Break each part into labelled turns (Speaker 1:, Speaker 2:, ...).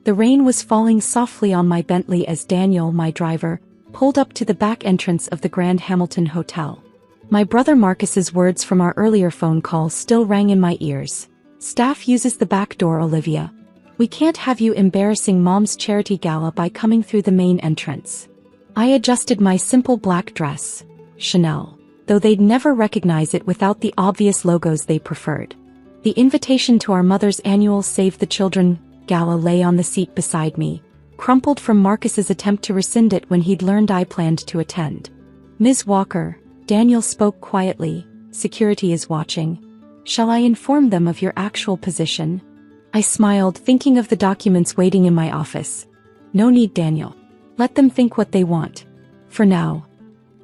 Speaker 1: The rain was falling softly on my Bentley as Daniel, my driver, pulled up to the back entrance of the Grand Hamilton Hotel. My brother Marcus's words from our earlier phone call still rang in my ears. "Staff uses the back door, Olivia. We can't have you embarrassing Mom's charity gala by coming through the main entrance." I adjusted my simple black dress, Chanel, though they'd never recognize it without the obvious logos they preferred. The invitation to our mother's annual Save the Children gala lay on the seat beside me, crumpled from Marcus's attempt to rescind it when he'd learned I planned to attend. "Ms. Walker," Daniel spoke quietly, "security is watching. Shall I inform them of your actual position?" I smiled, thinking of the documents waiting in my office. "No need, Daniel. Let them think what they want. For now."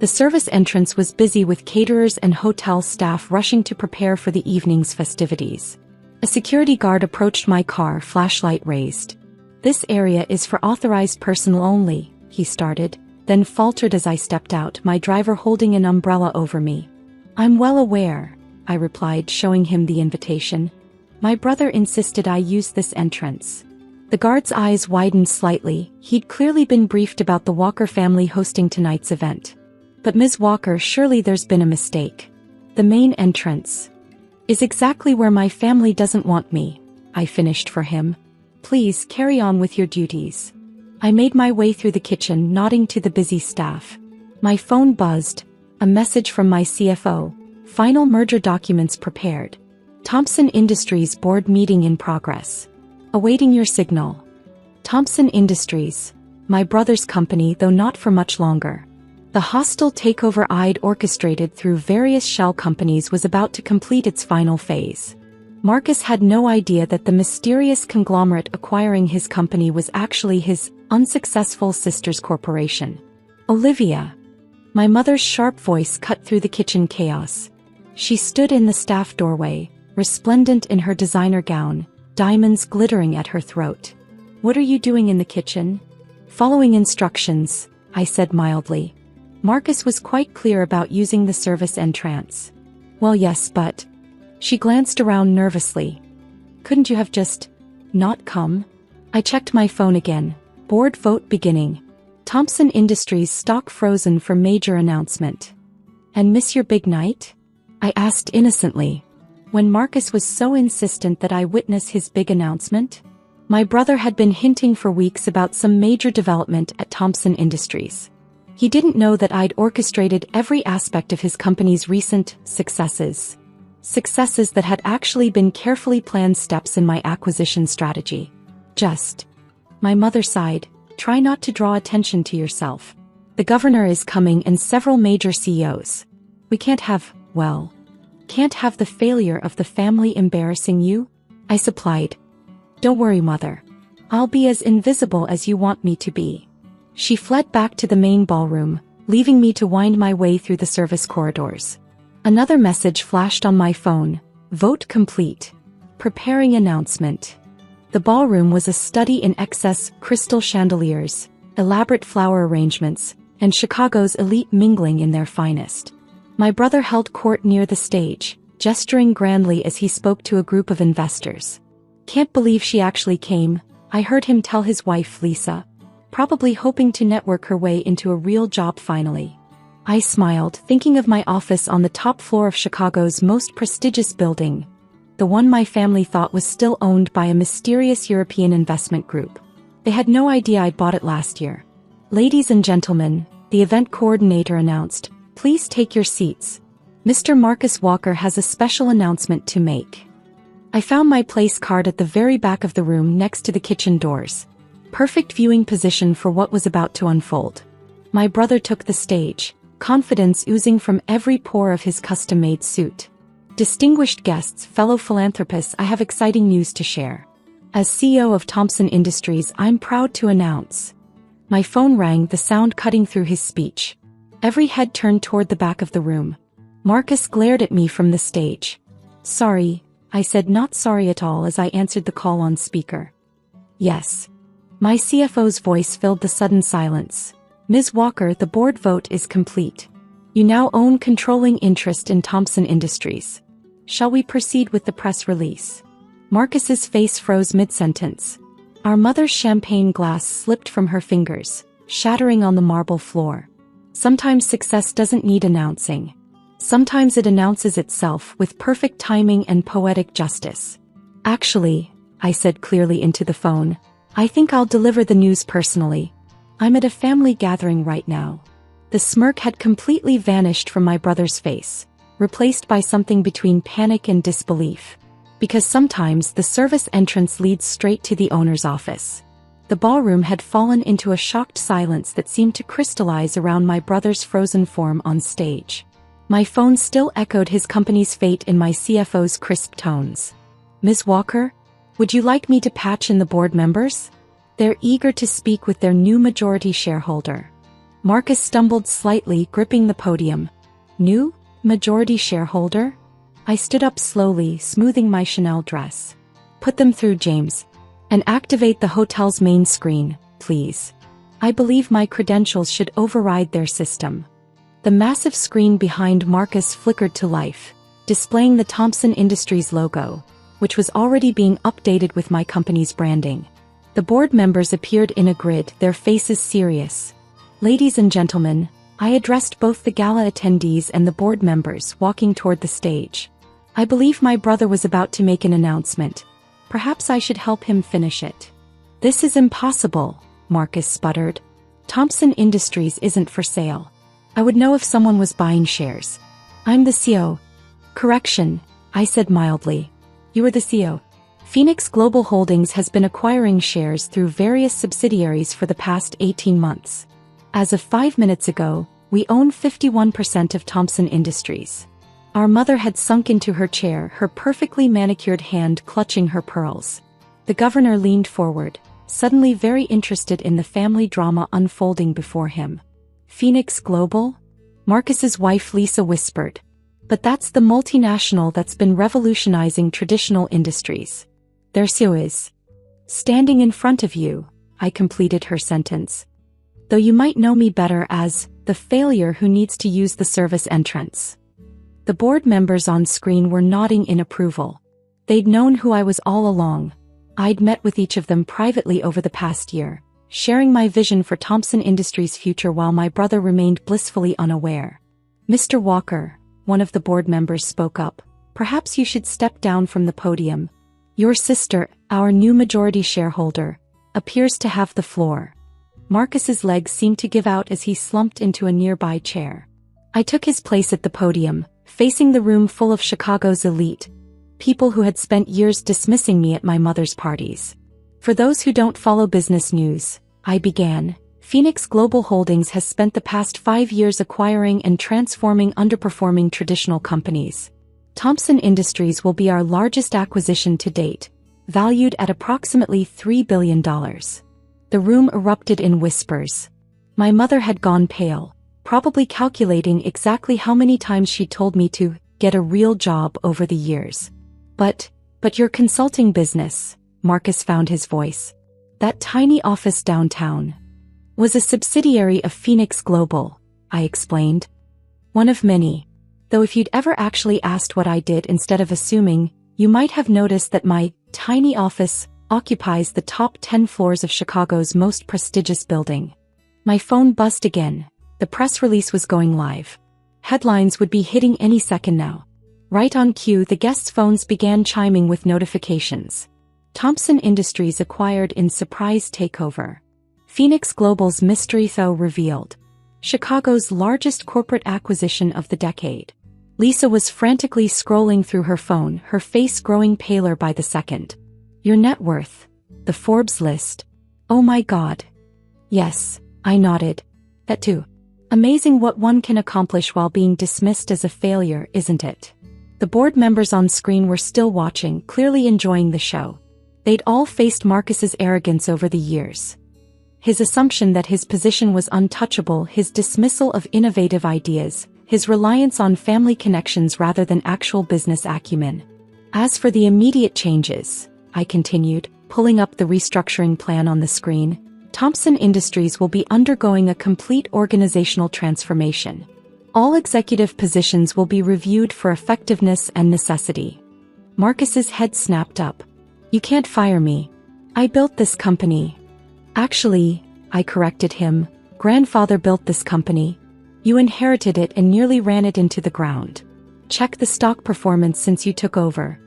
Speaker 1: The service entrance was busy with caterers and hotel staff rushing to prepare for the evening's festivities. A security guard approached my car, flashlight raised. "This area is for authorized personnel only," he started, then faltered as I stepped out, my driver holding an umbrella over me. "I'm well aware," I replied, showing him the invitation. "My brother insisted I use this entrance." The guard's eyes widened slightly. He'd clearly been briefed about the Walker family hosting tonight's event. "But Ms. Walker, surely there's been a mistake. The main entrance is exactly where my family doesn't want me," I finished for him. "Please carry on with your duties." I made my way through the kitchen, nodding to the busy staff. My phone buzzed. A message from my CFO. "Final merger documents prepared. Thompson Industries board meeting in progress. Awaiting your signal." Thompson Industries, my brother's company, though not for much longer. The hostile takeover I'd orchestrated through various shell companies was about to complete its final phase. Marcus had no idea that the mysterious conglomerate acquiring his company was actually his unsuccessful sister's corporation. "Olivia." My mother's sharp voice cut through the kitchen chaos. She stood in the staff doorway, resplendent in her designer gown, diamonds glittering at her throat. "What are you doing in the kitchen?" "Following instructions," I said mildly. Marcus was quite clear about using the service entrance. "Well, yes, but..." She glanced around nervously. "Couldn't you have just not come?" I checked my phone again. Board vote beginning. Thompson Industries stock frozen for major announcement. "And miss your big night?" I asked innocently, when Marcus was so insistent that I witness his big announcement. My brother had been hinting for weeks about some major development at Thompson Industries. He didn't know that I'd orchestrated every aspect of his company's recent successes. Successes that had actually been carefully planned steps in my acquisition strategy. My mother sighed. "Try not to draw attention to yourself. The governor is coming and several major CEOs. We can't have the failure of the family embarrassing you," I supplied. "Don't worry, Mother. I'll be as invisible as you want me to be." She fled back to the main ballroom, leaving me to wind my way through the service corridors. Another message flashed on my phone. "Vote complete. Preparing announcement." The ballroom was a study in excess, crystal chandeliers, elaborate flower arrangements, and Chicago's elite mingling in their finest. My brother held court near the stage, gesturing grandly as he spoke to a group of investors. "Can't believe she actually came," I heard him tell his wife Lisa, probably hoping to network her way into a real job finally. I smiled, thinking of my office on the top floor of Chicago's most prestigious building, the one my family thought was still owned by a mysterious European investment group. They had no idea I'd bought it last year. "Ladies and gentlemen," the event coordinator announced, "please take your seats. Mr. Marcus Walker has a special announcement to make." I found my place card at the very back of the room next to the kitchen doors. Perfect viewing position for what was about to unfold. My brother took the stage, confidence oozing from every pore of his custom-made suit. "Distinguished guests, fellow philanthropists, I have exciting news to share. As CEO of Thompson Industries, I'm proud to announce." My phone rang, the sound cutting through his speech. Every head turned toward the back of the room. Marcus glared at me from the stage. "Sorry," I said, "not sorry at all," as I answered the call on speaker. "Yes." My CFO's voice filled the sudden silence. "Ms. Walker, the board vote is complete. You now own controlling interest in Thompson Industries. Shall we proceed with the press release?" Marcus's face froze mid-sentence. Our mother's champagne glass slipped from her fingers, shattering on the marble floor. Sometimes success doesn't need announcing. Sometimes it announces itself with perfect timing and poetic justice. Actually, I said clearly into the phone, I think I'll deliver the news personally. I'm at a family gathering right now. The smirk had completely vanished from my brother's face, replaced by something between panic and disbelief. Because sometimes the service entrance leads straight to the owner's office. The ballroom had fallen into a shocked silence that seemed to crystallize around my brother's frozen form on stage. My phone still echoed his company's fate in my CFO's crisp tones. Ms. Walker, would you like me to patch in the board members? They're eager to speak with their new majority shareholder. Marcus stumbled slightly, gripping the podium. New majority shareholder? I stood up slowly, smoothing my Chanel dress. Put them through, James. And activate the hotel's main screen, please. I believe my credentials should override their system. The massive screen behind Marcus flickered to life, displaying the Thompson Industries logo, which was already being updated with my company's branding. The board members appeared in a grid, their faces serious. Ladies and gentlemen, I addressed both the gala attendees and the board members walking toward the stage. I believe my brother was about to make an announcement. Perhaps I should help him finish it. This is impossible, Marcus sputtered. Thompson Industries isn't for sale. I would know if someone was buying shares. I'm the CEO. Correction, I said mildly. You are the CEO. Phoenix Global Holdings has been acquiring shares through various subsidiaries for the past 18 months. As of 5 minutes ago, we own 51% of Thompson Industries. Our mother had sunk into her chair, her perfectly manicured hand clutching her pearls. The governor leaned forward, suddenly very interested in the family drama unfolding before him. Phoenix Global? Marcus's wife Lisa whispered. But that's the multinational that's been revolutionizing traditional industries. Their CEO is standing in front of you, I completed her sentence. Though you might know me better as the failure who needs to use the service entrance. The board members on screen were nodding in approval. They'd known who I was all along. I'd met with each of them privately over the past year, sharing my vision for Thompson Industries' future while my brother remained blissfully unaware. Mr. Walker, one of the board members spoke up, perhaps you should step down from the podium. Your sister, our new majority shareholder, appears to have the floor. Marcus's legs seemed to give out as he slumped into a nearby chair. I took his place at the podium, facing the room full of Chicago's elite, people who had spent years dismissing me at my mother's parties. For those who don't follow business news, I began, Phoenix Global Holdings has spent the past 5 years acquiring and transforming underperforming traditional companies. Thompson Industries will be our largest acquisition to date, valued at approximately $3 billion. The room erupted in whispers. My mother had gone pale, probably calculating exactly how many times she told me to get a real job over the years. But your consulting business, Marcus found his voice. That tiny office downtown was a subsidiary of Phoenix Global, I explained. One of many. Though if you'd ever actually asked what I did instead of assuming, you might have noticed that my tiny office occupies the top 10 floors of Chicago's most prestigious building. My phone buzzed again. The press release was going live. Headlines would be hitting any second now. Right on cue, the guests' phones began chiming with notifications. Thompson Industries acquired in surprise takeover. Phoenix Global's mystery thaw revealed. Chicago's largest corporate acquisition of the decade. Lisa was frantically scrolling through her phone, her face growing paler by the second. Your net worth. The Forbes list. Oh my God. Yes, I nodded. That too. Amazing what one can accomplish while being dismissed as a failure, isn't it? The board members on screen were still watching, clearly enjoying the show. They'd all faced Marcus's arrogance over the years. His assumption that his position was untouchable, his dismissal of innovative ideas, his reliance on family connections rather than actual business acumen. As for the immediate changes, I continued, pulling up the restructuring plan on the screen, Thompson Industries will be undergoing a complete organizational transformation. All executive positions will be reviewed for effectiveness and necessity. Marcus's head snapped up. You can't fire me. I built this company. Actually, I corrected him, grandfather built this company. You inherited it and nearly ran it into the ground. Check the stock performance since you took over.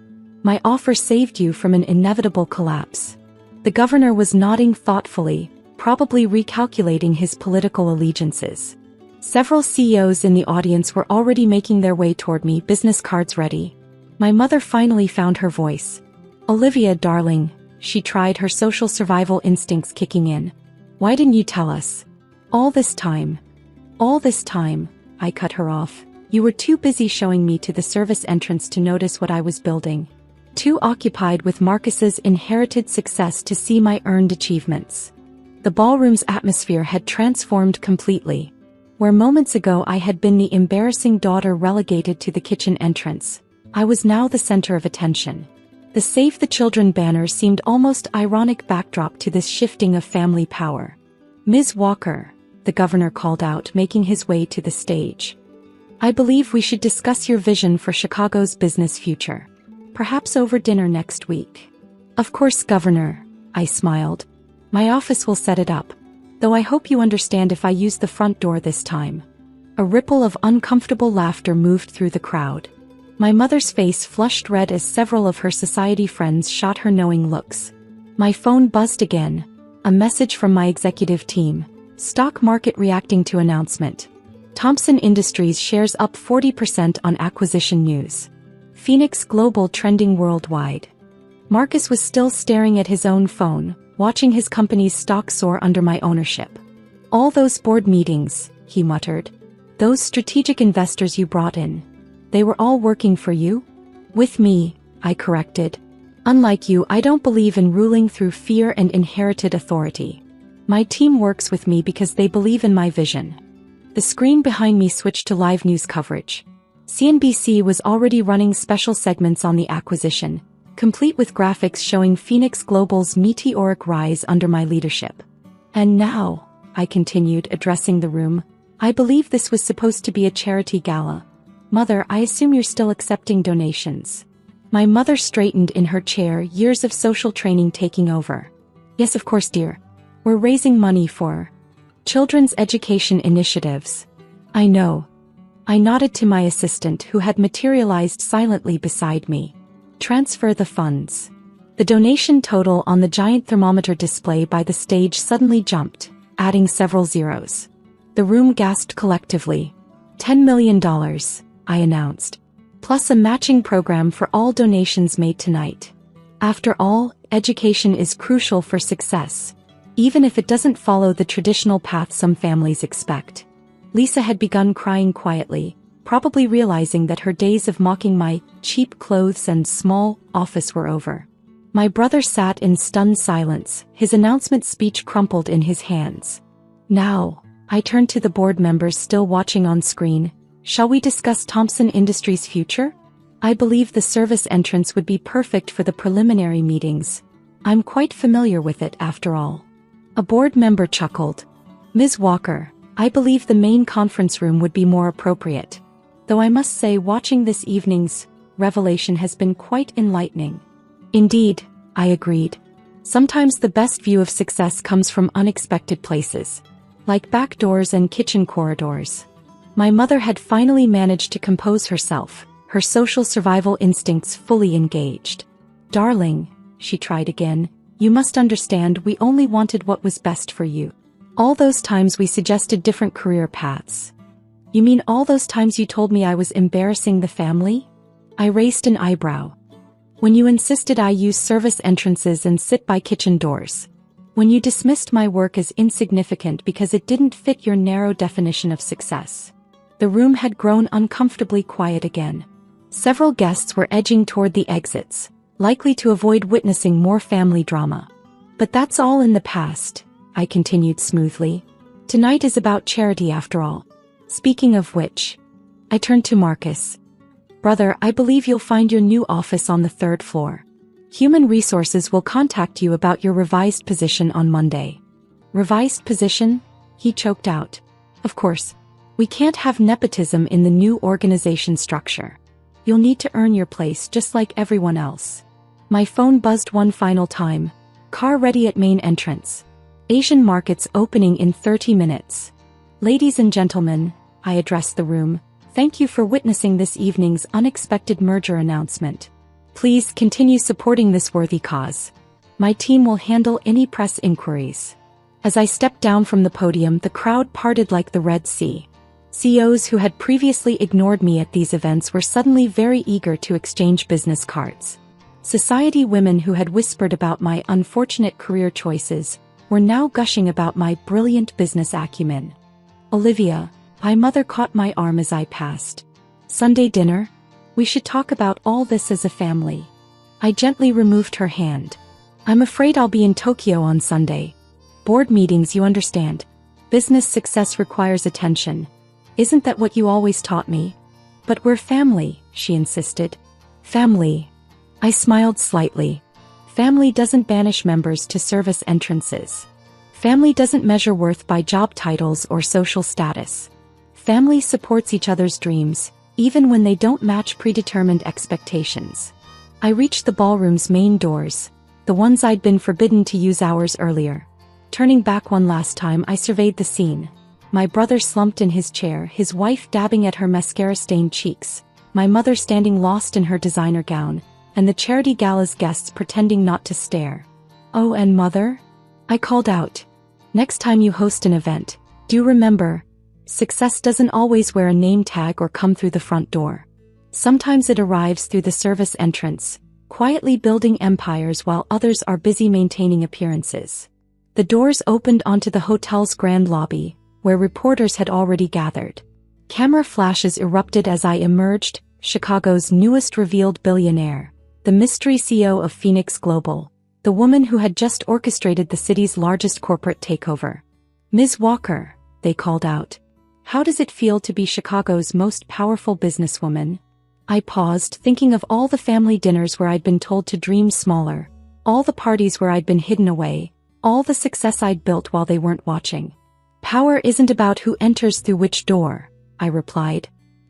Speaker 1: My offer saved you from an inevitable collapse. The governor was nodding thoughtfully, probably recalculating his political allegiances. Several CEOs in the audience were already making their way toward me, business cards ready. My mother finally found her voice. Olivia, darling, she tried, her social survival instincts kicking in. Why didn't you tell us? All this time, I cut her off. You were too busy showing me to the service entrance to notice what I was building. Too occupied with Marcus's inherited success to see my earned achievements. The ballroom's atmosphere had transformed completely. Where moments ago I had been the embarrassing daughter relegated to the kitchen entrance, I was now the center of attention. The Save the Children banner seemed almost ironic backdrop to this shifting of family power. Ms. Walker, the governor called out, making his way to the stage. I believe we should discuss your vision for Chicago's business future. Perhaps over dinner next week. Of course, Governor, I smiled. My office will set it up. Though I hope you understand if I use the front door this time. A ripple of uncomfortable laughter moved through the crowd. My mother's face flushed red as several of her society friends shot her knowing looks. My phone buzzed again. A message from my executive team. Stock market reacting to announcement. Thompson Industries shares up 40% on acquisition news. Phoenix Global trending worldwide. Marcus was still staring at his own phone, watching his company's stock soar under my ownership. All those board meetings, he muttered. Those strategic investors you brought in. They were all working for you? With me, I corrected. Unlike you, I don't believe in ruling through fear and inherited authority. My team works with me because they believe in my vision. The screen behind me switched to live news coverage. CNBC was already running special segments on the acquisition, complete with graphics showing Phoenix Global's meteoric rise under my leadership. And now, I continued, addressing the room, I believe this was supposed to be a charity gala. Mother, I assume you're still accepting donations. My mother straightened in her chair, years of social training taking over. Yes, of course, dear. We're raising money for children's education initiatives. I know. I nodded to my assistant, who had materialized silently beside me. Transfer the funds. The donation total on the giant thermometer display by the stage suddenly jumped, adding several zeros. The room gasped collectively. $10 million, I announced. Plus a matching program for all donations made tonight. After all, education is crucial for success, even if it doesn't follow the traditional path some families expect. Lisa had begun crying quietly, probably realizing that her days of mocking my cheap clothes and small office were over. My brother sat in stunned silence, his announcement speech crumpled in his hands. Now, I turned to the board members still watching on screen. Shall we discuss Thompson Industries' future? I believe the service entrance would be perfect for the preliminary meetings. I'm quite familiar with it after all. A board member chuckled. Ms. Walker, I believe the main conference room would be more appropriate. Though I must say, watching this evening's revelation has been quite enlightening. Indeed, I agreed. Sometimes the best view of success comes from unexpected places, like back doors and kitchen corridors. My mother had finally managed to compose herself, her social survival instincts fully engaged. Darling, she tried again, you must understand, we only wanted what was best for you. All those times we suggested different career paths. You mean all those times you told me I was embarrassing the family? I raised an eyebrow. When you insisted I use service entrances and sit by kitchen doors. When you dismissed my work as insignificant because it didn't fit your narrow definition of success. The room had grown uncomfortably quiet again. Several guests were edging toward the exits, likely to avoid witnessing more family drama. But that's all in the past, I continued smoothly. Tonight is about charity after all. Speaking of which, I turned to Marcus. Brother, I believe you'll find your new office on the 3rd floor. Human Resources will contact you about your revised position on Monday. Revised position? He choked out. Of course. We can't have nepotism in the new organization structure. You'll need to earn your place just like everyone else. My phone buzzed one final time. Car ready at main entrance. Asian markets opening in 30 minutes. Ladies and gentlemen, I addressed the room, thank you for witnessing this evening's unexpected merger announcement. Please continue supporting this worthy cause. My team will handle any press inquiries. As I stepped down from the podium, the crowd parted like the Red Sea. CEOs who had previously ignored me at these events were suddenly very eager to exchange business cards. Society women who had whispered about my unfortunate career choices were now gushing about my brilliant business acumen. Olivia, my mother caught my arm as I passed. Sunday dinner? We should talk about all this as a family. I gently removed her hand. I'm afraid I'll be in Tokyo on Sunday. Board meetings, you understand. Business success requires attention. Isn't that what you always taught me? But we're family, she insisted. Family. I smiled slightly. Family doesn't banish members to service entrances. Family doesn't measure worth by job titles or social status. Family supports each other's dreams, even when they don't match predetermined expectations. I reached the ballroom's main doors, the ones I'd been forbidden to use hours earlier. Turning back one last time, I surveyed the scene. My brother slumped in his chair, his wife dabbing at her mascara-stained cheeks, my mother standing lost in her designer gown, and the charity gala's guests pretending not to stare. Oh, and mother? I called out. Next time you host an event, do remember, success doesn't always wear a name tag or come through the front door. Sometimes it arrives through the service entrance, quietly building empires while others are busy maintaining appearances. The doors opened onto the hotel's grand lobby, where reporters had already gathered. Camera flashes erupted as I emerged, Chicago's newest revealed billionaire, the mystery CEO of Phoenix Global, the woman who had just orchestrated the city's largest corporate takeover. Ms. Walker, they called out. How does it feel to be Chicago's most powerful businesswoman? I paused, thinking of all the family dinners where I'd been told to dream smaller, all the parties where I'd been hidden away, all the success I'd built while they weren't watching. Power isn't about who enters through which door, I replied.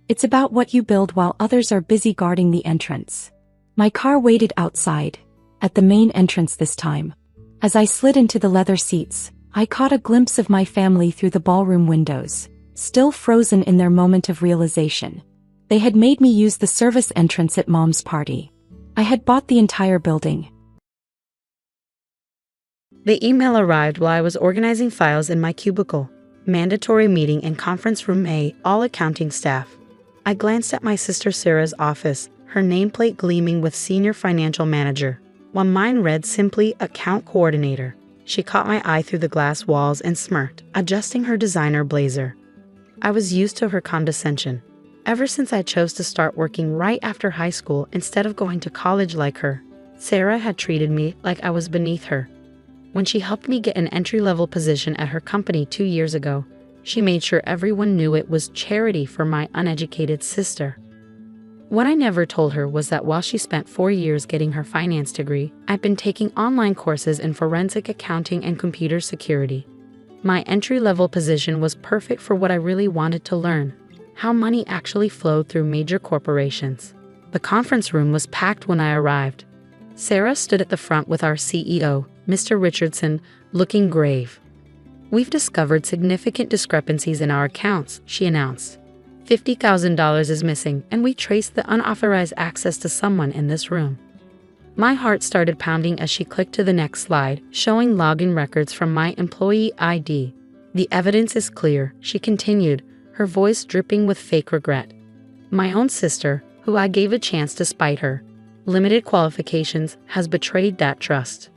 Speaker 1: It's about what you build while others are busy guarding the entrance. My car waited outside, at the main entrance this time. As I slid into the leather seats, I caught a glimpse of my family through the ballroom windows, still frozen in their moment of realization. They had made me use the service entrance at Mom's party. I had bought the entire building.
Speaker 2: The email arrived while I was organizing files in my cubicle. Mandatory meeting in conference room A, all accounting staff. I glanced at my sister Sarah's office, her nameplate gleaming with Senior Financial Manager, while mine read simply Account Coordinator. She caught my eye through the glass walls and smirked, adjusting her designer blazer. I was used to her condescension. Ever since I chose to start working right after high school instead of going to college like her, Sarah had treated me like I was beneath her. When she helped me get an entry-level position at her company 2 years ago, she made sure everyone knew it was charity for my uneducated sister. What I never told her was that while she spent 4 years getting her finance degree, I'd been taking online courses in forensic accounting and computer security. My entry-level position was perfect for what I really wanted to learn: how money actually flowed through major corporations. The conference room was packed when I arrived. Sarah stood at the front with our CEO, Mr. Richardson, looking grave. We've discovered significant discrepancies in our accounts, she announced. $50,000 is missing, and we traced the unauthorized access to someone in this room. My heart started pounding as she clicked to the next slide, showing login records from my employee ID. The evidence is clear, she continued, her voice dripping with fake regret. My own sister, who I gave a chance despite her limited qualifications, has betrayed that trust.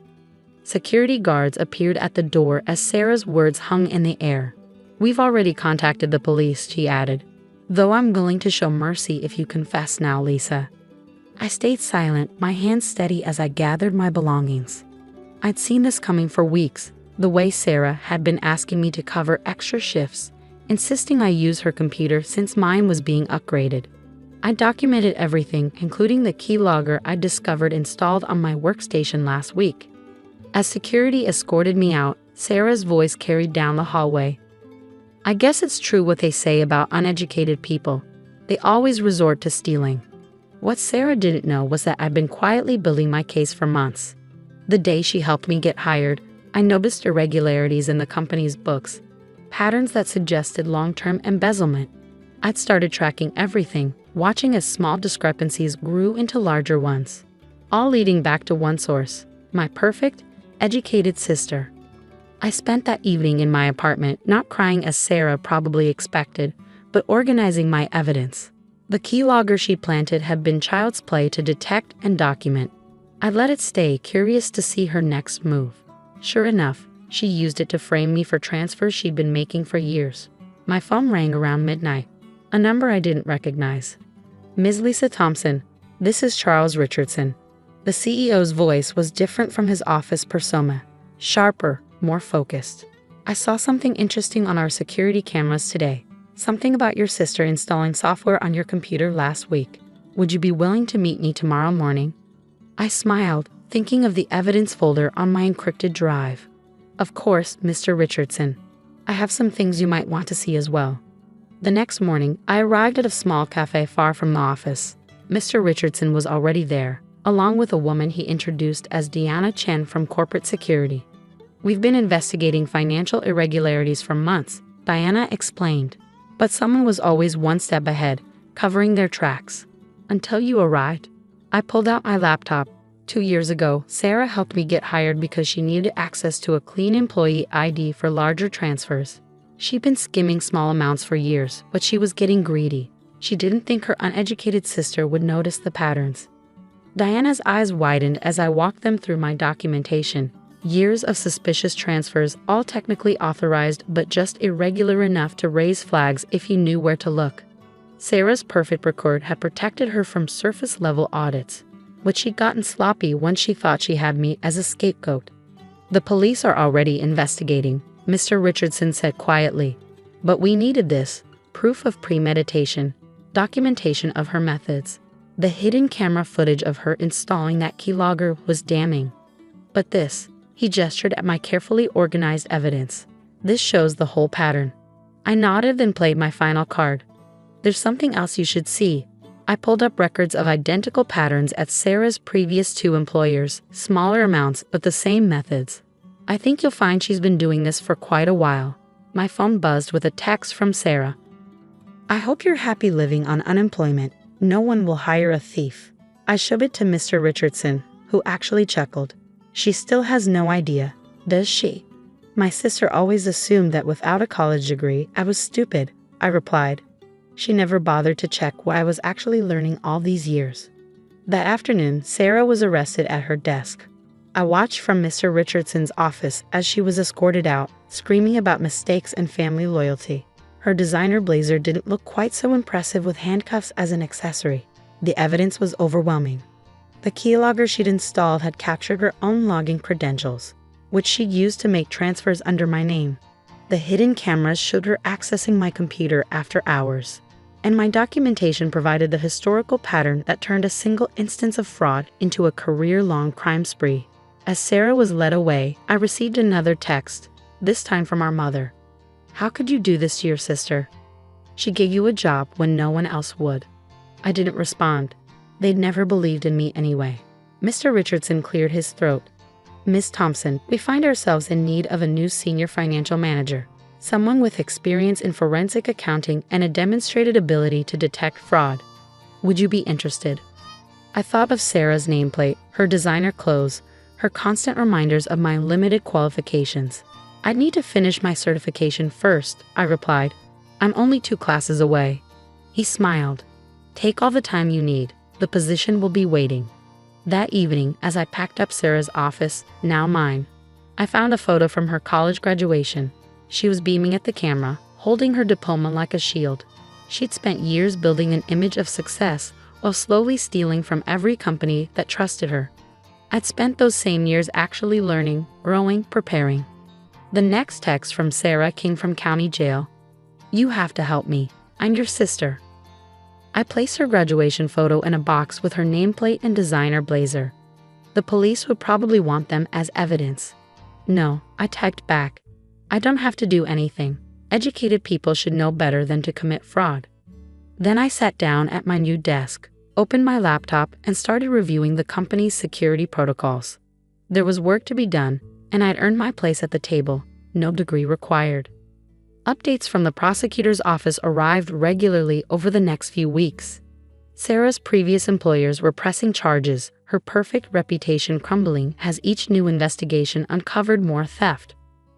Speaker 2: Security guards appeared at the door as Sarah's words hung in the air. We've already contacted the police, she added. Though I'm willing to show mercy if you confess now, Lisa. I stayed silent, my hands steady as I gathered my belongings. I'd seen this coming for weeks, the way Sarah had been asking me to cover extra shifts, insisting I use her computer since mine was being upgraded. I documented everything, including the keylogger I discovered installed on my workstation last week. As security escorted me out, Sarah's voice carried down the hallway. I guess it's true what they say about uneducated people. They always resort to stealing. What Sarah didn't know was that I'd been quietly building my case for months. The day she helped me get hired, I noticed irregularities in the company's books, patterns that suggested long-term embezzlement. I'd started tracking everything, watching as small discrepancies grew into larger ones, all leading back to one source: my perfect, educated sister. I spent that evening in my apartment, not crying as Sarah probably expected, but organizing my evidence. The keylogger she planted had been child's play to detect and document. I let it stay, curious to see her next move. Sure enough, she used it to frame me for transfers she'd been making for years. My phone rang around midnight, a number I didn't recognize. "Ms. Lisa Thompson, this is Charles Richardson." The CEO's voice was different from his office persona, sharper, more focused. "I saw something interesting on our security cameras today. Something about your sister installing software on your computer last week. Would you be willing to meet me tomorrow morning?" I smiled, thinking of the evidence folder on my encrypted drive. "Of course, Mr. Richardson. I have some things you might want to see as well." The next morning, I arrived at a small cafe far from the office. Mr. Richardson was already there, along with a woman he introduced as Deanna Chen from corporate security. "We've been investigating financial irregularities for months," Diana explained. "But someone was always one step ahead, covering their tracks. Until you arrived." I pulled out my laptop. 2 years ago, Sarah helped me get hired because she needed access to a clean employee ID for larger transfers. She'd been skimming small amounts for years, but she was getting greedy. She didn't think her uneducated sister would notice the patterns. Diana's eyes widened as I walked them through my documentation. Years of suspicious transfers, all technically authorized but just irregular enough to raise flags if you knew where to look. Sarah's perfect record had protected her from surface-level audits, but she'd gotten sloppy once she thought she had me as a scapegoat. "The police are already investigating," Mr. Richardson said quietly. "But we needed this, proof of premeditation, documentation of her methods. The hidden camera footage of her installing that keylogger was damning. But this," he gestured at my carefully organized evidence, "this shows the whole pattern." I nodded and played my final card. "There's something else you should see." I pulled up records of identical patterns at Sarah's previous 2 employers, smaller amounts but the same methods. "I think you'll find she's been doing this for quite a while." My phone buzzed with a text from Sarah. "I hope you're happy living on unemployment. No one will hire a thief." I showed it to Mr. Richardson, who actually chuckled. "She still has no idea, does she?" "My sister always assumed that without a college degree, I was stupid," I replied. She never bothered to check what I was actually learning all these years. That afternoon, Sarah was arrested at her desk. I watched from Mr. Richardson's office as she was escorted out, screaming about mistakes and family loyalty. Her designer blazer didn't look quite so impressive with handcuffs as an accessory. The evidence was overwhelming. The keylogger she'd installed had captured her own login credentials, which she'd used to make transfers under my name. The hidden cameras showed her accessing my computer after hours, and my documentation provided the historical pattern that turned a single instance of fraud into a career-long crime spree. As Sarah was led away, I received another text, this time from our mother. "How could you do this to your sister? She gave you a job when no one else would." I didn't respond. They'd never believed in me anyway. Mr. Richardson cleared his throat. "Ms. Thompson, we find ourselves in need of a new senior financial manager, someone with experience in forensic accounting and a demonstrated ability to detect fraud. Would you be interested?" I thought of Sarah's nameplate, her designer clothes, her constant reminders of my limited qualifications. "I'd need to finish my certification first," I replied. "I'm only 2 classes away." He smiled. "Take all the time you need. The position will be waiting." That evening, as I packed up Sarah's office, now mine, I found a photo from her college graduation. She was beaming at the camera, holding her diploma like a shield. She'd spent years building an image of success while slowly stealing from every company that trusted her. I'd spent those same years actually learning, growing, preparing. The next text from Sarah came from county jail. "You have to help me. I'm your sister." I placed her graduation photo in a box with her nameplate and designer blazer. The police would probably want them as evidence. "No," I typed back. "I don't have to do anything. Educated people should know better than to commit fraud." Then I sat down at my new desk, opened my laptop, and started reviewing the company's security protocols. There was work to be done, and I'd earned my place at the table, no degree required. Updates from the prosecutor's office arrived regularly over the next few weeks. Sarah's previous employers were pressing charges, her perfect reputation crumbling as each new investigation uncovered more theft.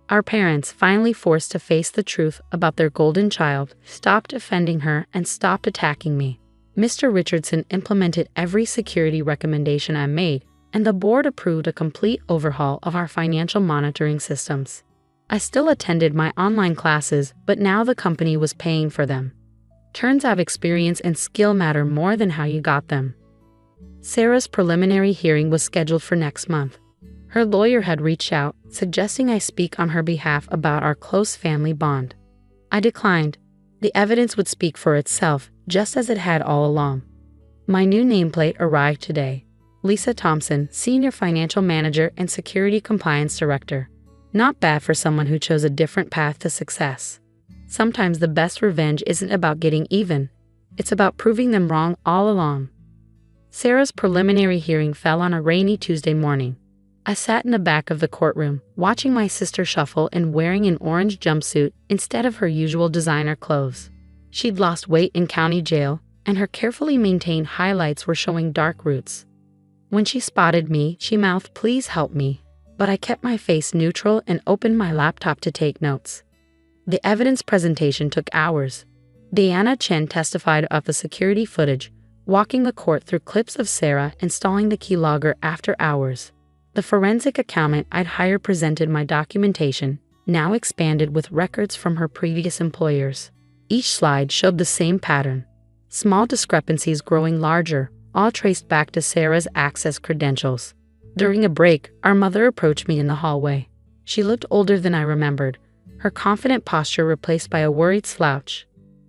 Speaker 2: Our parents, finally forced to face the truth about their golden child, stopped offending her and stopped attacking me. Mr. Richardson implemented every security recommendation I made, and the board approved a complete overhaul of our financial monitoring systems. I still attended my online classes, but now the company was paying for them. Turns out experience and skill matter more than how you got them. Sarah's preliminary hearing was scheduled for next month. Her lawyer had reached out, suggesting I speak on her behalf about our close family bond. I declined. The evidence would speak for itself, just as it had all along. My new nameplate arrived today. Lisa Thompson, Senior Financial Manager and Security Compliance Director. Not bad for someone who chose a different path to success. Sometimes the best revenge isn't about getting even. It's about proving them wrong all along. Sarah's preliminary hearing fell on a rainy Tuesday morning. I sat in the back of the courtroom, watching my sister shuffle and wearing an orange jumpsuit instead of her usual designer clothes. She'd lost weight in county jail, and her carefully maintained highlights were showing dark roots. When she spotted me, she mouthed, "Please help me," but I kept my face neutral and opened my laptop to take notes. The evidence presentation took hours. Deanna Chen testified of the security footage, walking the court through clips of Sarah installing the keylogger after hours. The forensic accountant I'd hired presented my documentation, now expanded with records from her previous employers. Each slide showed the same pattern. Small discrepancies growing larger, all traced back to Sarah's access credentials. During a break, our mother approached me in the hallway. She looked older than I remembered, her confident posture replaced by a worried slouch.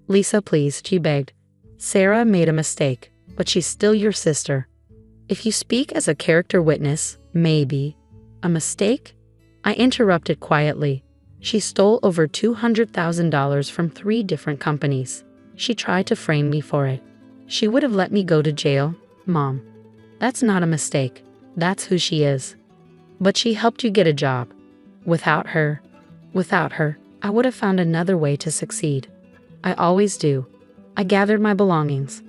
Speaker 2: "Lisa, please," she begged. "Sarah made a mistake, but she's still your sister. If you speak as a character witness, maybe." "A mistake?" I interrupted quietly. "She stole over $200,000 from 3 different companies. She tried to frame me for it. She would have let me go to jail, Mom." "That's not a mistake. That's who she is." "But she helped you get a job." Without her, I would have found another way to succeed. I always do." I gathered my belongings.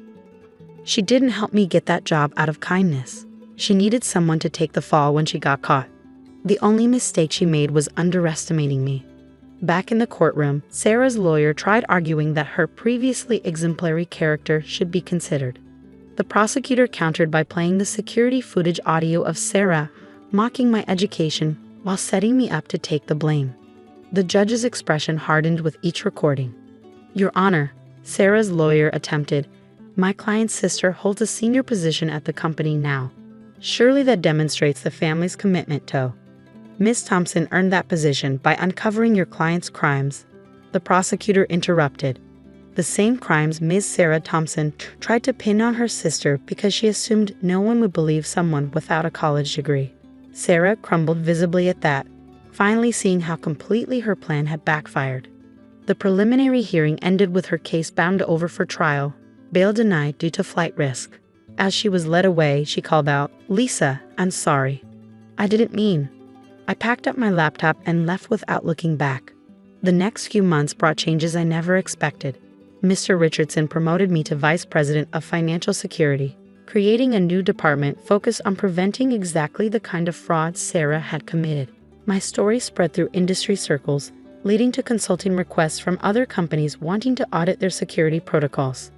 Speaker 2: "She didn't help me get that job out of kindness. She needed someone to take the fall when she got caught. The only mistake she made was underestimating me." Back in the courtroom, Sarah's lawyer tried arguing that her previously exemplary character should be considered. The prosecutor countered by playing the security footage audio of Sarah, mocking my education while setting me up to take the blame. The judge's expression hardened with each recording. "Your Honor," Sarah's lawyer attempted, "my client's sister holds a senior position at the company now. Surely that demonstrates the family's commitment to." "Ms. Thompson earned that position by uncovering your client's crimes." The prosecutor interrupted. "The same crimes Ms. Sarah Thompson tried to pin on her sister because she assumed no one would believe someone without a college degree." Sarah crumbled visibly at that, finally seeing how completely her plan had backfired. The preliminary hearing ended with her case bound over for trial, bail denied due to flight risk. As she was led away, she called out, "Lisa, I'm sorry. I didn't mean." I packed up my laptop and left without looking back. The next few months brought changes I never expected. Mr. Richardson promoted me to Vice President of Financial Security, creating a new department focused on preventing exactly the kind of fraud Sarah had committed. My story spread through industry circles, leading to consulting requests from other companies wanting to audit their security protocols.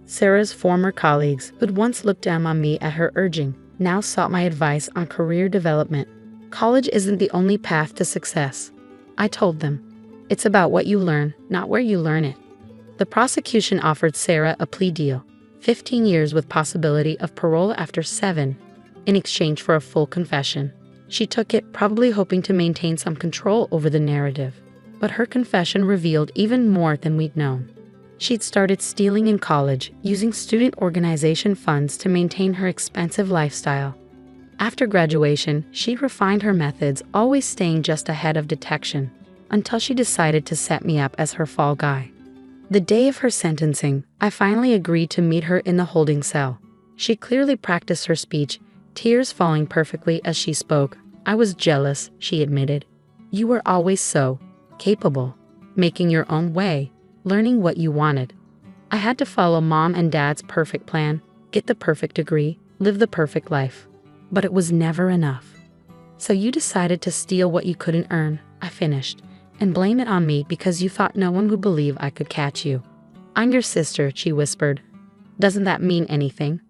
Speaker 2: Sarah's former colleagues, who'd once looked down on me at her urging, now sought my advice on career development. "College isn't the only path to success," I told them. "It's about what you learn, not where you learn it." The prosecution offered Sarah a plea deal, 15 years with possibility of parole after 7, in exchange for a full confession. She took it, probably hoping to maintain some control over the narrative. But her confession revealed even more than we'd known. She'd started stealing in college, using student organization funds to maintain her expensive lifestyle. After graduation, she refined her methods, always staying just ahead of detection, until she decided to set me up as her fall guy. The day of her sentencing, I finally agreed to meet her in the holding cell. She clearly practiced her speech, tears falling perfectly as she spoke, I was jealous, she admitted. You were always so capable, making your own way, learning what you wanted. I had to follow mom and dad's perfect plan, get the perfect degree, live the perfect life. But it was never enough. So you decided to steal what you couldn't earn, I finished, and blame it on me because you thought no one would believe I could catch you. I'm your sister, she whispered. Doesn't that mean anything?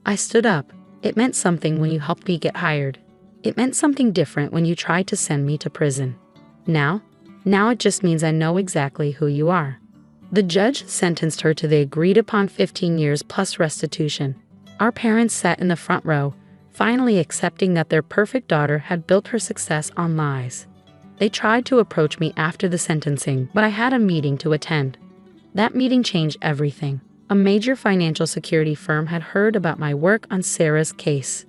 Speaker 2: I stood up. It meant something when you helped me get hired. It meant something different when you tried to send me to prison. Now it just means I know exactly who you are. The judge sentenced her to the agreed-upon 15 years plus restitution. Our parents sat in the front row, finally accepting that their perfect daughter had built her success on lies. They tried to approach me after the sentencing, but I had a meeting to attend. That meeting changed everything. A major financial security firm had heard about my work on Sarah's case.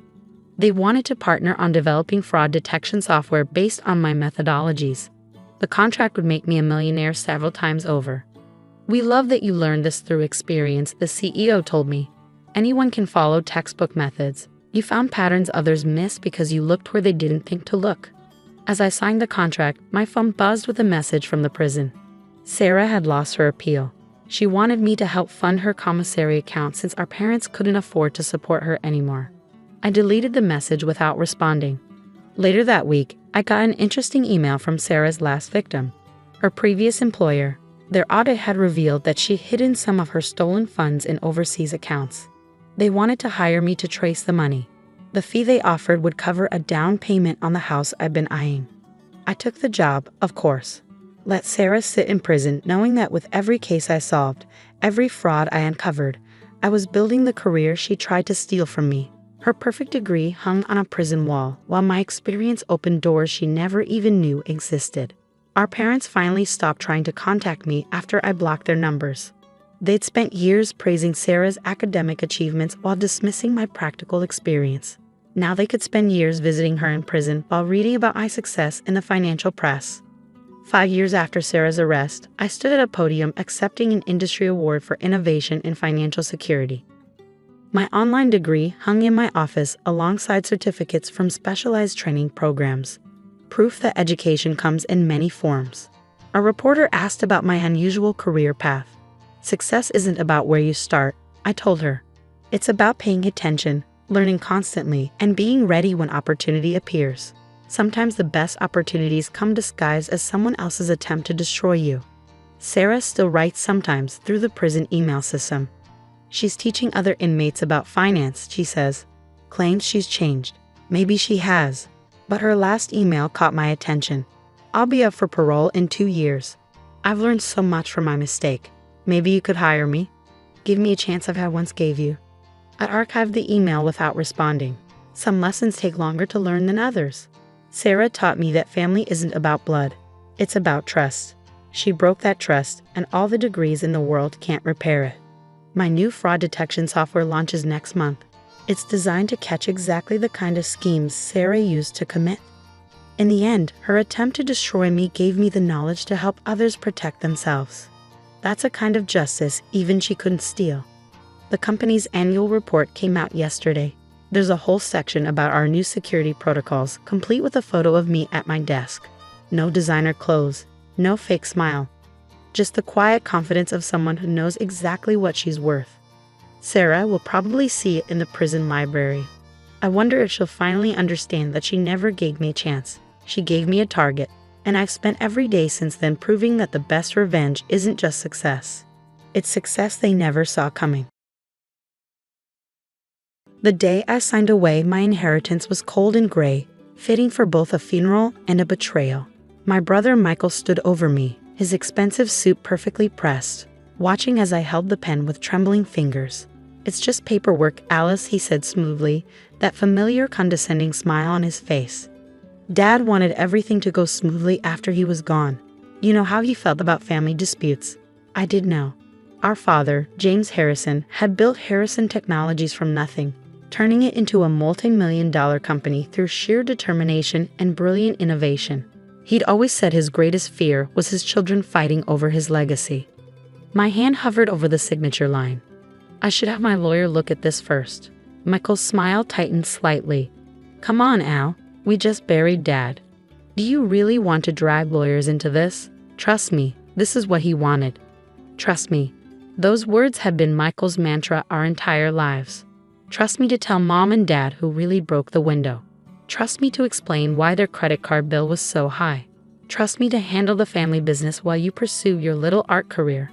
Speaker 2: They wanted to partner on developing fraud detection software based on my methodologies. The contract would make me a millionaire several times over. We love that you learned this through experience, the CEO told me. Anyone can follow textbook methods. You found patterns others missed because you looked where they didn't think to look. As I signed the contract, my phone buzzed with a message from the prison. Sarah had lost her appeal. She wanted me to help fund her commissary account since our parents couldn't afford to support her anymore. I deleted the message without responding. Later that week, I got an interesting email from Sarah's last victim, her previous employer. Their audit had revealed that she hidden some of her stolen funds in overseas accounts. They wanted to hire me to trace the money. The fee they offered would cover a down payment on the house I'd been eyeing. I took the job, of course. Let Sarah sit in prison, knowing that with every case I solved, every fraud I uncovered, I was building the career she tried to steal from me. Her perfect degree hung on a prison wall, while my experience opened doors she never even knew existed. Our parents finally stopped trying to contact me after I blocked their numbers. They'd spent years praising Sarah's academic achievements while dismissing my practical experience. Now they could spend years visiting her in prison while reading about my success in the financial press. 5 years after Sarah's arrest, I stood at a podium accepting an industry award for innovation in financial security. My online degree hung in my office alongside certificates from specialized training programs. Proof that education comes in many forms. A reporter asked about my unusual career path. Success isn't about where you start, I told her. It's about paying attention, learning constantly, and being ready when opportunity appears. Sometimes the best opportunities come disguised as someone else's attempt to destroy you. Sarah still writes sometimes through the prison email system. She's teaching other inmates about finance, she says. Claims she's changed. Maybe she has. But her last email caught my attention. I'll be up for parole in 2 years. I've learned so much from my mistake. Maybe you could hire me? Give me a chance I once gave you. I archived the email without responding. Some lessons take longer to learn than others. Sarah taught me that family isn't about blood. It's about trust. She broke that trust, and all the degrees in the world can't repair it. My new fraud detection software launches next month. It's designed to catch exactly the kind of schemes Sarah used to commit. In the end, her attempt to destroy me gave me the knowledge to help others protect themselves. That's a kind of justice even she couldn't steal. The company's annual report came out yesterday. There's a whole section about our new security protocols, complete with a photo of me at my desk. No designer clothes, no fake smile. Just the quiet confidence of someone who knows exactly what she's worth. Sarah will probably see it in the prison library. I wonder if she'll finally understand that she never gave me a chance. She gave me a target, and I've spent every day since then proving that the best revenge isn't just success. It's success they never saw coming. The day I signed away my inheritance was cold and gray, fitting for both a funeral and a betrayal. My brother Michael stood over me, his expensive suit perfectly pressed, watching as I held the pen with trembling fingers. It's just paperwork, Alice, he said smoothly, that familiar condescending smile on his face. Dad wanted everything to go smoothly after he was gone. You know how he felt about family disputes. I did know. Our father, James Harrison, had built Harrison Technologies from nothing, turning it into a multi-million-dollar company through sheer determination and brilliant innovation. He'd always said his greatest fear was his children fighting over his legacy. My hand hovered over the signature line. I should have my lawyer look at this first. Michael's smile tightened slightly. Come on, Al. We just buried Dad. Do you really want to drag lawyers into this? Trust me, this is what he wanted. Trust me. Those words had been Michael's mantra our entire lives. Trust me to tell Mom and Dad who really broke the window. Trust me to explain why their credit card bill was so high. Trust me to handle the family business while you pursue your little art career.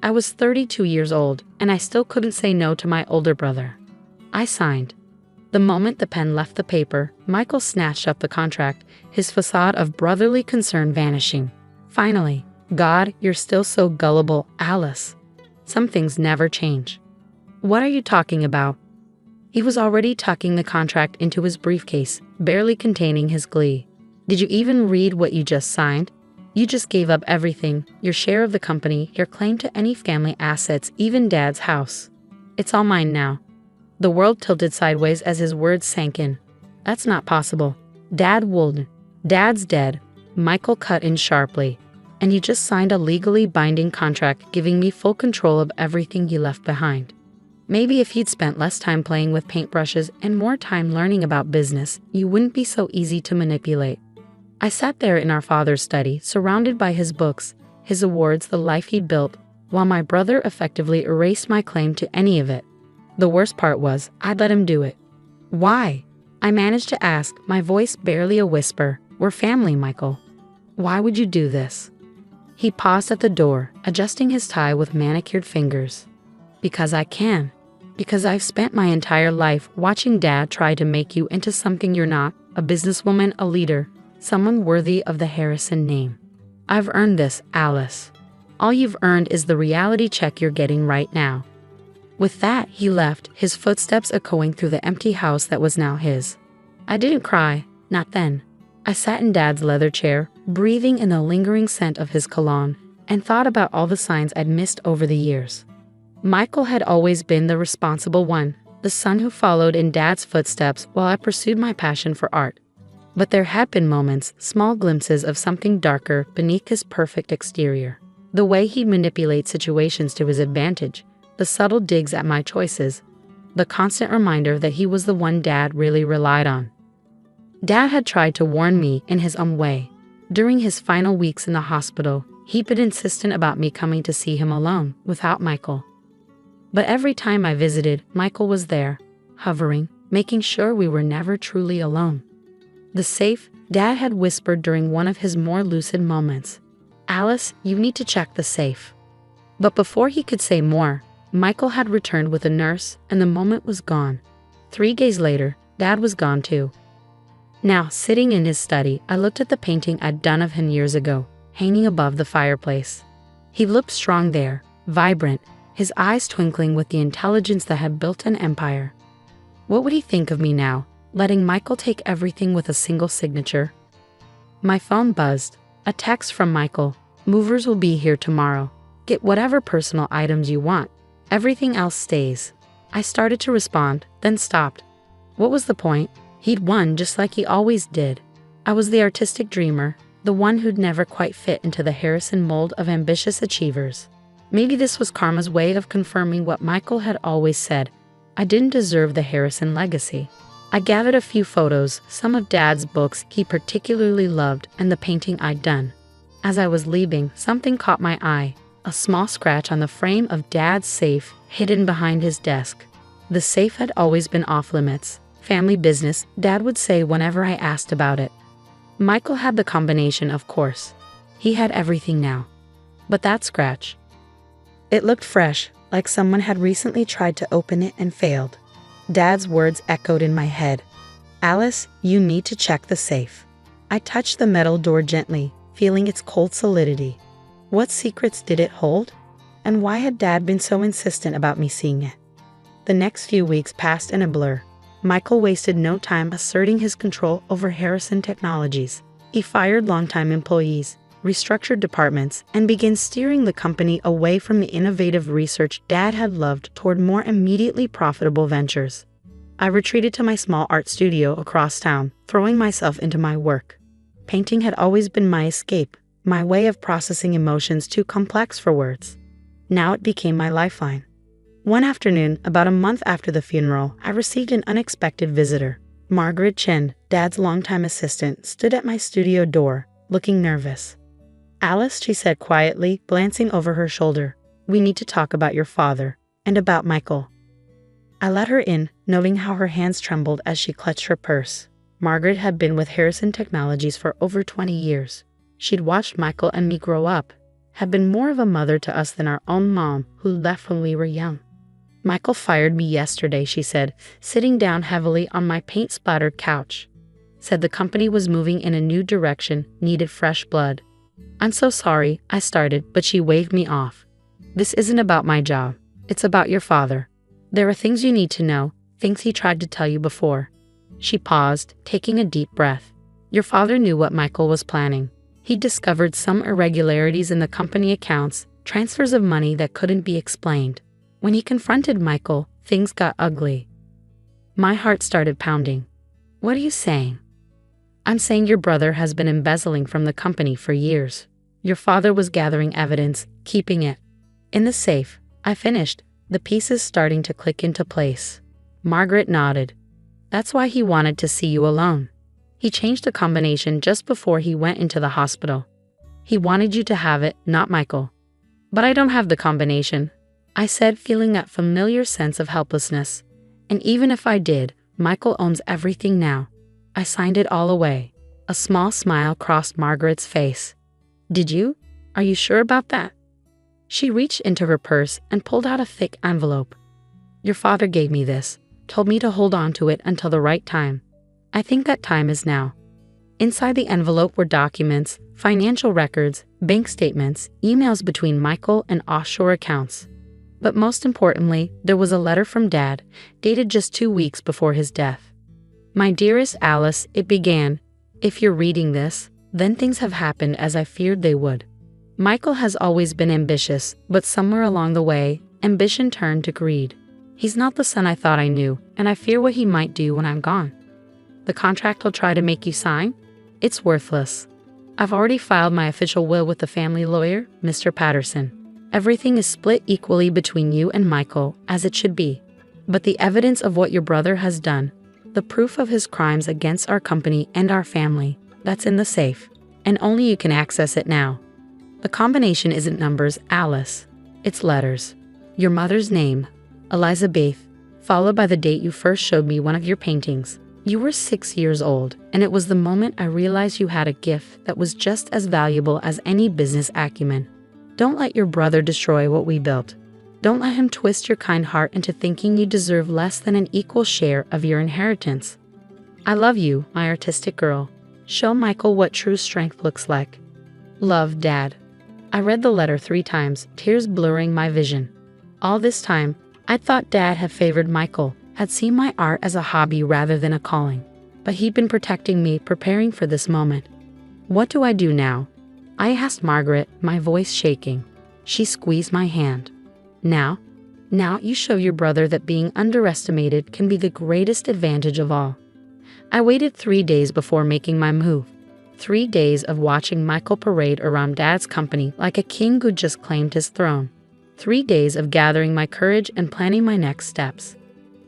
Speaker 2: I was 32 years old, and I still couldn't say no to my older brother. I signed. The moment the pen left the paper, Michael snatched up the contract, his facade of brotherly concern vanishing. Finally, God, you're still so gullible, Alice. Some things never change. What are you talking about? He was already tucking the contract into his briefcase, barely containing his glee. Did you even read what you just signed? You just gave up everything, your share of the company, your claim to any family assets, even Dad's house. It's all mine now. The world tilted sideways as his words sank in. That's not possible. Dad would. Dad's dead. Michael cut in sharply. And you just signed a legally binding contract giving me full control of everything you left behind. Maybe if you'd spent less time playing with paintbrushes and more time learning about business, you wouldn't be so easy to manipulate. I sat there in our father's study, surrounded by his books, his awards, the life he'd built, while my brother effectively erased my claim to any of it. The worst part was, I'd let him do it. Why? I managed to ask, my voice barely a whisper. We're family, Michael. Why would you do this? He paused at the door, adjusting his tie with manicured fingers. Because I can. Because I've spent my entire life watching Dad try to make you into something you're not, a businesswoman, a leader, someone worthy of the Harrison name. I've earned this, Alice. All you've earned is the reality check you're getting right now. With that, he left, his footsteps echoing through the empty house that was now his. I didn't cry, not then. I sat in Dad's leather chair, breathing in the lingering scent of his cologne, and thought about all the signs I'd missed over the years. Michael had always been the responsible one, the son who followed in Dad's footsteps while I pursued my passion for art. But there had been moments, small glimpses of something darker beneath his perfect exterior. The way he'd manipulate situations to his advantage, the subtle digs at my choices, the constant reminder that he was the one Dad really relied on. Dad had tried to warn me in his own way. During his final weeks in the hospital, he'd been insistent about me coming to see him alone, without Michael. But every time I visited, Michael was there, hovering, making sure we were never truly alone. The safe, Dad had whispered during one of his more lucid moments. Alice, you need to check the safe. But before he could say more, Michael had returned with a nurse, and the moment was gone. 3 days later, Dad was gone too. Now, sitting in his study, I looked at the painting I'd done of him years ago, hanging above the fireplace. He looked strong there, vibrant, his eyes twinkling with the intelligence that had built an empire. What would he think of me now, letting Michael take everything with a single signature? My phone buzzed. A text from Michael. Movers will be here tomorrow. Get whatever personal items you want. Everything else stays. I started to respond, then stopped. What was the point? He'd won just like he always did. I was the artistic dreamer, the one who'd never quite fit into the Harrison mold of ambitious achievers. Maybe this was karma's way of confirming what Michael had always said. I didn't deserve the Harrison legacy. I gathered a few photos, some of Dad's books he particularly loved, and the painting I'd done. As I was leaving, something caught my eye, a small scratch on the frame of Dad's safe, hidden behind his desk. The safe had always been off limits. Family business, Dad would say whenever I asked about it. Michael had the combination, of course. He had everything now. But that scratch. It looked fresh, like someone had recently tried to open it and failed. Dad's words echoed in my head. Alice, you need to check the safe. I touched the metal door gently, feeling its cold solidity. What secrets did it hold? And why had Dad been so insistent about me seeing it? The next few weeks passed in a blur. Michael wasted no time asserting his control over Harrison Technologies. He fired longtime employees, restructured departments, and began steering the company away from the innovative research Dad had loved toward more immediately profitable ventures. I retreated to my small art studio across town, throwing myself into my work. Painting had always been my escape, my way of processing emotions too complex for words. Now it became my lifeline. One afternoon, about a month after the funeral, I received an unexpected visitor. Margaret Chen, Dad's longtime assistant, stood at my studio door, looking nervous. "Alice," she said quietly, glancing over her shoulder, "we need to talk about your father, and about Michael." I let her in, noting how her hands trembled as she clutched her purse. Margaret had been with Harrison Technologies for over 20 years. She'd watched Michael and me grow up, had been more of a mother to us than our own mom, who left when we were young. "Michael fired me yesterday," she said, sitting down heavily on my paint-splattered couch. "Said the company was moving in a new direction, needed fresh blood." "I'm so sorry," I started, but she waved me off. "This isn't about my job. It's about your father. There are things you need to know, things he tried to tell you before." She paused, taking a deep breath. "Your father knew what Michael was planning. He discovered some irregularities in the company accounts, transfers of money that couldn't be explained. When he confronted Michael, things got ugly." My heart started pounding. "What are you saying?" "I'm saying your brother has been embezzling from the company for years. Your father was gathering evidence, keeping it in the safe." I finished, the pieces starting to click into place. Margaret nodded. "That's why he wanted to see you alone. He changed the combination just before he went into the hospital. He wanted you to have it, not Michael." "But I don't have the combination," I said, feeling that familiar sense of helplessness. "And even if I did, Michael owns everything now. I signed it all away." A small smile crossed Margaret's face. "Did you? Are you sure about that?" She reached into her purse and pulled out a thick envelope. "Your father gave me this, told me to hold on to it until the right time. I think that time is now." Inside the envelope were documents, financial records, bank statements, emails between Michael and offshore accounts. But most importantly, there was a letter from Dad, dated just 2 weeks before his death. "My dearest Alice," it began, "if you're reading this, then things have happened as I feared they would. Michael has always been ambitious, but somewhere along the way, ambition turned to greed. He's not the son I thought I knew, and I fear what he might do when I'm gone. The contract he'll try to make you sign? It's worthless. I've already filed my official will with the family lawyer, Mr. Patterson. Everything is split equally between you and Michael, as it should be. But the evidence of what your brother has done, the proof of his crimes against our company and our family, that's in the safe, and only you can access it now. The combination isn't numbers, Alice. It's letters. Your mother's name, Elizabeth, followed by the date you first showed me one of your paintings. You were 6 years old, and it was the moment I realized you had a gift that was just as valuable as any business acumen. Don't let your brother destroy what we built. Don't let him twist your kind heart into thinking you deserve less than an equal share of your inheritance. I love you, my artistic girl. Show Michael what true strength looks like. Love, Dad." I read the letter 3 times, tears blurring my vision. All this time, I thought Dad had favored Michael, had seen my art as a hobby rather than a calling. But he'd been protecting me, preparing for this moment. "What do I do now?" I asked Margaret, my voice shaking. She squeezed my hand. Now you show your brother that being underestimated can be the greatest advantage of all." I waited 3 days before making my move. 3 days of watching Michael parade around Dad's company like a king who just claimed his throne. 3 days of gathering my courage and planning my next steps.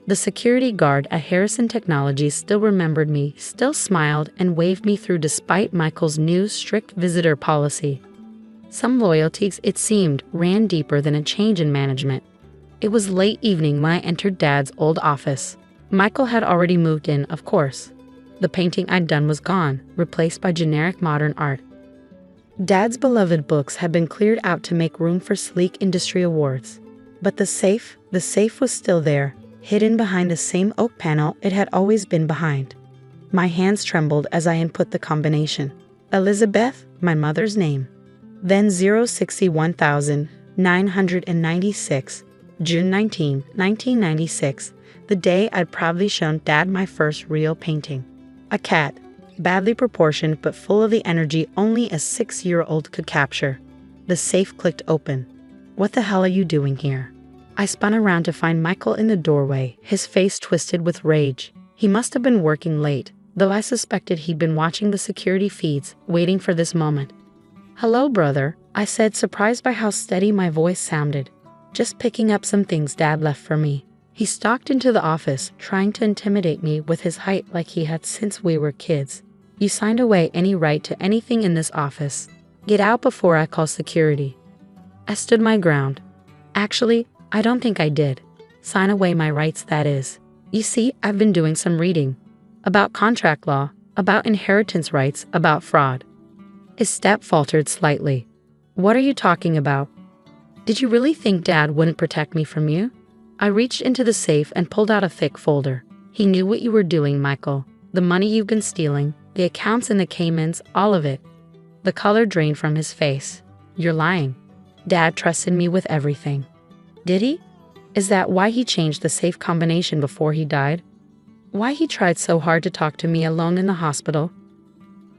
Speaker 2: The security guard at Harrison Technologies still remembered me, still smiled, and waved me through despite Michael's new strict visitor policy. Some loyalties, it seemed, ran deeper than a change in management. It was late evening when I entered Dad's old office. Michael had already moved in, of course. The painting I'd done was gone, replaced by generic modern art. Dad's beloved books had been cleared out to make room for sleek industry awards. But the safe was still there, hidden behind the same oak panel it had always been behind. My hands trembled as I input the combination. Elizabeth, my mother's name. Then 061,996, June 19, 1996, the day I'd proudly shown Dad my first real painting. A cat, badly proportioned but full of the energy only a 6-year-old could capture. The safe clicked open. "What the hell are you doing here?" I spun around to find Michael in the doorway, his face twisted with rage. He must have been working late, though I suspected he'd been watching the security feeds, waiting for this moment. "Hello, brother," I said, surprised by how steady my voice sounded. "Just picking up some things Dad left for me." He stalked into the office, trying to intimidate me with his height like he had since we were kids. You signed away any right to anything in this office. Get out before I call security. I stood my ground. Actually, I don't think I did. Sign away my rights, that is. You see, I've been doing some reading. About contract law, about inheritance rights, about fraud. His step faltered slightly. What are you talking about? Did you really think Dad wouldn't protect me from you? I reached into the safe and pulled out a thick folder. He knew what you were doing, Michael. The money you've been stealing, the accounts in the Caymans, all of it. The color drained from his face. You're lying. Dad trusted me with everything. Did he? Is that why he changed the safe combination before he died? Why he tried so hard to talk to me alone in the hospital?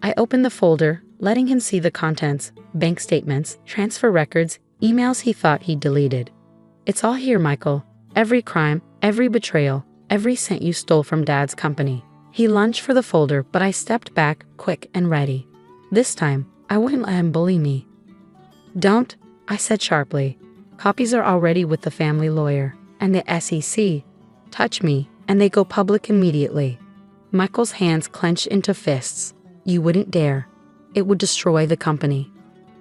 Speaker 2: I opened the folder, letting him see the contents, bank statements, transfer records, emails he thought he'd deleted. It's all here, Michael. Every crime, every betrayal, every cent you stole from Dad's company. He lunged for the folder, but I stepped back, quick and ready. This time, I wouldn't let him bully me. Don't, I said sharply. Copies are already with the family lawyer, and the SEC. Touch me, and they go public immediately. Michael's hands clenched into fists. You wouldn't dare. It would destroy the company.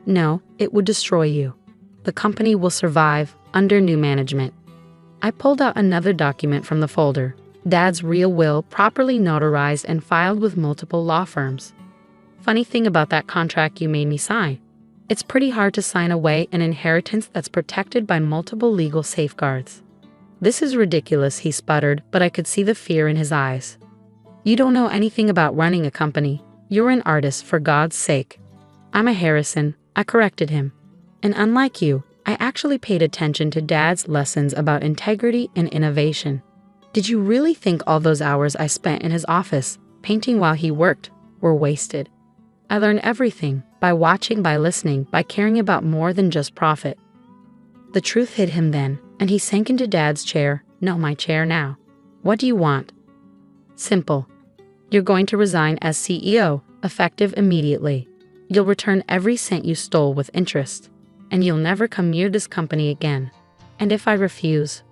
Speaker 2: No, it would destroy you. The company will survive under new management. I pulled out another document from the folder. Dad's real will, properly notarized and filed with multiple law firms. Funny thing about that contract you made me sign. It's pretty hard to sign away an inheritance that's protected by multiple legal safeguards. This is ridiculous, he sputtered, but I could see the fear in his eyes. You don't know anything about running a company. You're an artist, for God's sake. I'm a Harrison, I corrected him. And unlike you, I actually paid attention to Dad's lessons about integrity and innovation. Did you really think all those hours I spent in his office, painting while he worked, were wasted? I learned everything, by watching, by listening, by caring about more than just profit. The truth hit him then, and he sank into Dad's chair. No, my chair now. What do you want? Simple. You're going to resign as CEO, effective immediately. You'll return every cent you stole with interest, and you'll never come near this company again. And if I refuse?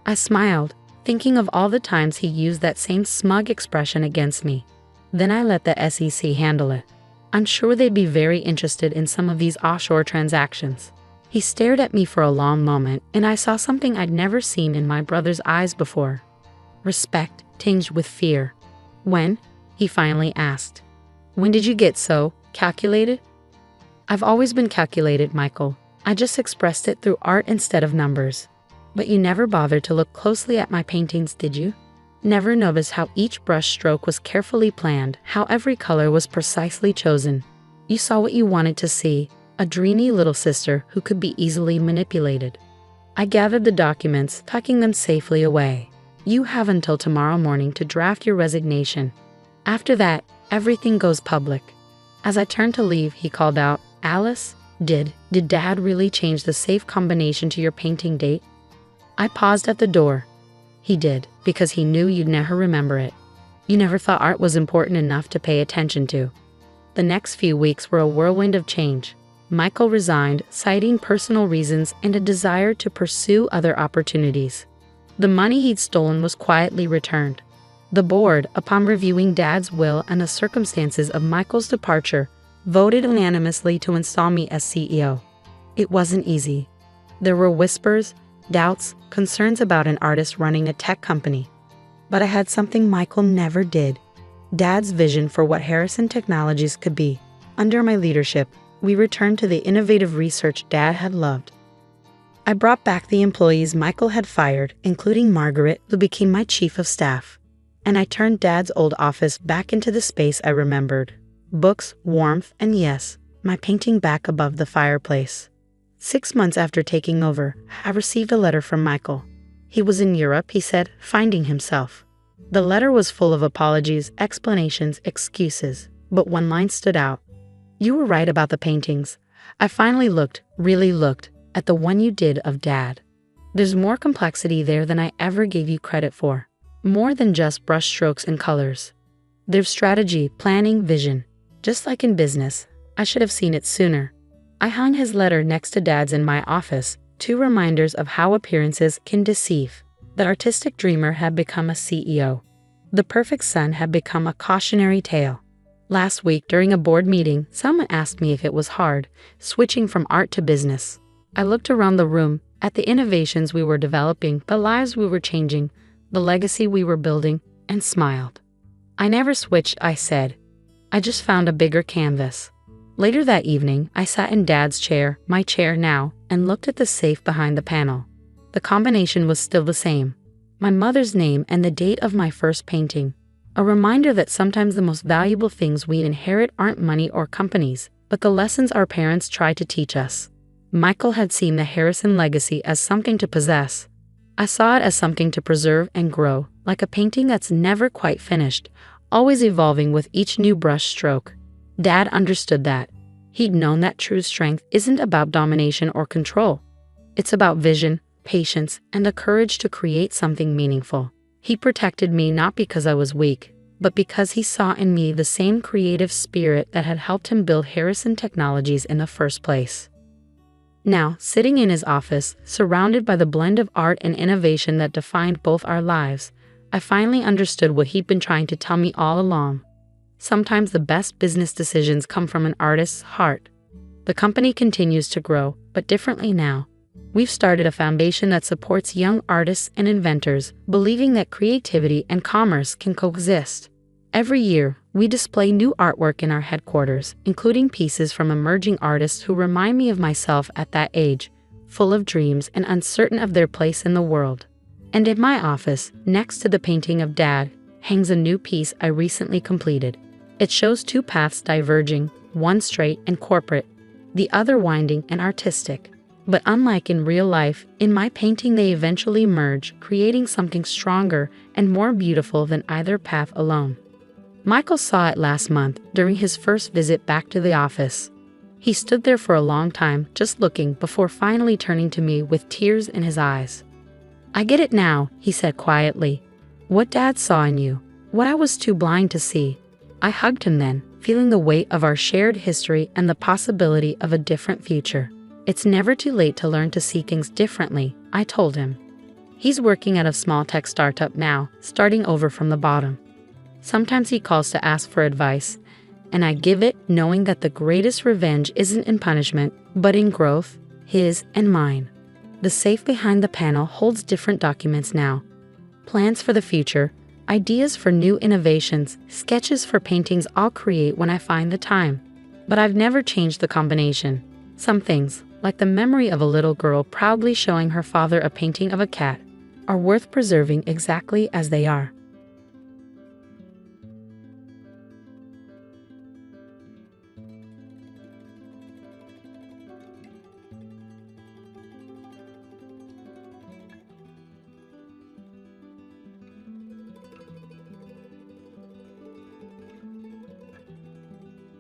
Speaker 2: I smiled, thinking of all the times he used that same smug expression against me. Then I let the SEC handle it. I'm sure they'd be very interested in some of these offshore transactions. He stared at me for a long moment, and I saw something I'd never seen in my brother's eyes before. Respect, tinged with fear. When? He finally asked. When did you get so calculated? I've always been calculated, Michael. I just expressed it through art instead of numbers. But you never bothered to look closely at my paintings, did you? Never noticed how each brush stroke was carefully planned, how every color was precisely chosen. You saw what you wanted to see, a dreamy little sister who could be easily manipulated. I gathered the documents, tucking them safely away. You have until tomorrow morning to draft your resignation. After that, everything goes public. As I turned to leave, he called out, Alice, did Dad really change the safe combination to your painting date? I paused at the door. He did, because he knew you'd never remember it. You never thought art was important enough to pay attention to. The next few weeks were a whirlwind of change. Michael resigned, citing personal reasons and a desire to pursue other opportunities. The money he'd stolen was quietly returned. The board, upon reviewing Dad's will and the circumstances of Michael's departure, voted unanimously to install me as CEO. It wasn't easy. There were whispers, doubts, concerns about an artist running a tech company. But I had something Michael never did. Dad's vision for what Harrison Technologies could be. Under my leadership, we returned to the innovative research Dad had loved. I brought back the employees Michael had fired, including Margaret, who became my chief of staff. And I turned Dad's old office back into the space I remembered. Books, warmth, and yes, my painting back above the fireplace. 6 months after taking over, I received a letter from Michael. He was in Europe, he said, finding himself. The letter was full of apologies, explanations, excuses, but one line stood out. You were right about the paintings. I finally looked, really looked, at the one you did of Dad. There's more complexity there than I ever gave you credit for. More than just brush strokes and colors. There's strategy, planning, vision. Just like in business, I should have seen it sooner. I hung his letter next to Dad's in my office, 2 reminders of how appearances can deceive. The artistic dreamer had become a CEO. The perfect son had become a cautionary tale. Last week, during a board meeting, someone asked me if it was hard, switching from art to business. I looked around the room, at the innovations we were developing, the lives we were changing, the legacy we were building, and smiled. I never switched, I said. I just found a bigger canvas. Later that evening, I sat in Dad's chair, my chair now, and looked at the safe behind the panel. The combination was still the same. My mother's name and the date of my first painting. A reminder that sometimes the most valuable things we inherit aren't money or companies, but the lessons our parents try to teach us. Michael had seen the Harrison legacy as something to possess. I saw it as something to preserve and grow, like a painting that's never quite finished, always evolving with each new brush stroke. Dad understood that. He'd known that true strength isn't about domination or control. It's about vision, patience, and the courage to create something meaningful. He protected me not because I was weak, but because he saw in me the same creative spirit that had helped him build Harrison Technologies in the first place. Now, sitting in his office, surrounded by the blend of art and innovation that defined both our lives, I finally understood what he'd been trying to tell me all along. Sometimes the best business decisions come from an artist's heart. The company continues to grow, but differently now. We've started a foundation that supports young artists and inventors, believing that creativity and commerce can coexist. Every year, we display new artwork in our headquarters, including pieces from emerging artists who remind me of myself at that age, full of dreams and uncertain of their place in the world. And in my office, next to the painting of Dad, hangs a new piece I recently completed. It shows two paths diverging, one straight and corporate, the other winding and artistic. But unlike in real life, in my painting they eventually merge, creating something stronger and more beautiful than either path alone. Michael saw it last month during his first visit back to the office. He stood there for a long time, just looking, before finally turning to me with tears in his eyes. "I get it now," he said quietly. "What Dad saw in you, what I was too blind to see." I hugged him then, feeling the weight of our shared history and the possibility of a different future. "It's never too late to learn to see things differently," I told him. He's working at a small tech startup now, starting over from the bottom. Sometimes he calls to ask for advice, and I give it, knowing that the greatest revenge isn't in punishment, but in growth, his and mine. The safe behind the panel holds different documents now. Plans for the future, ideas for new innovations, sketches for paintings I'll create when I find the time. But I've never changed the combination. Some things, like the memory of a little girl proudly showing her father a painting of a cat, are worth preserving exactly as they are.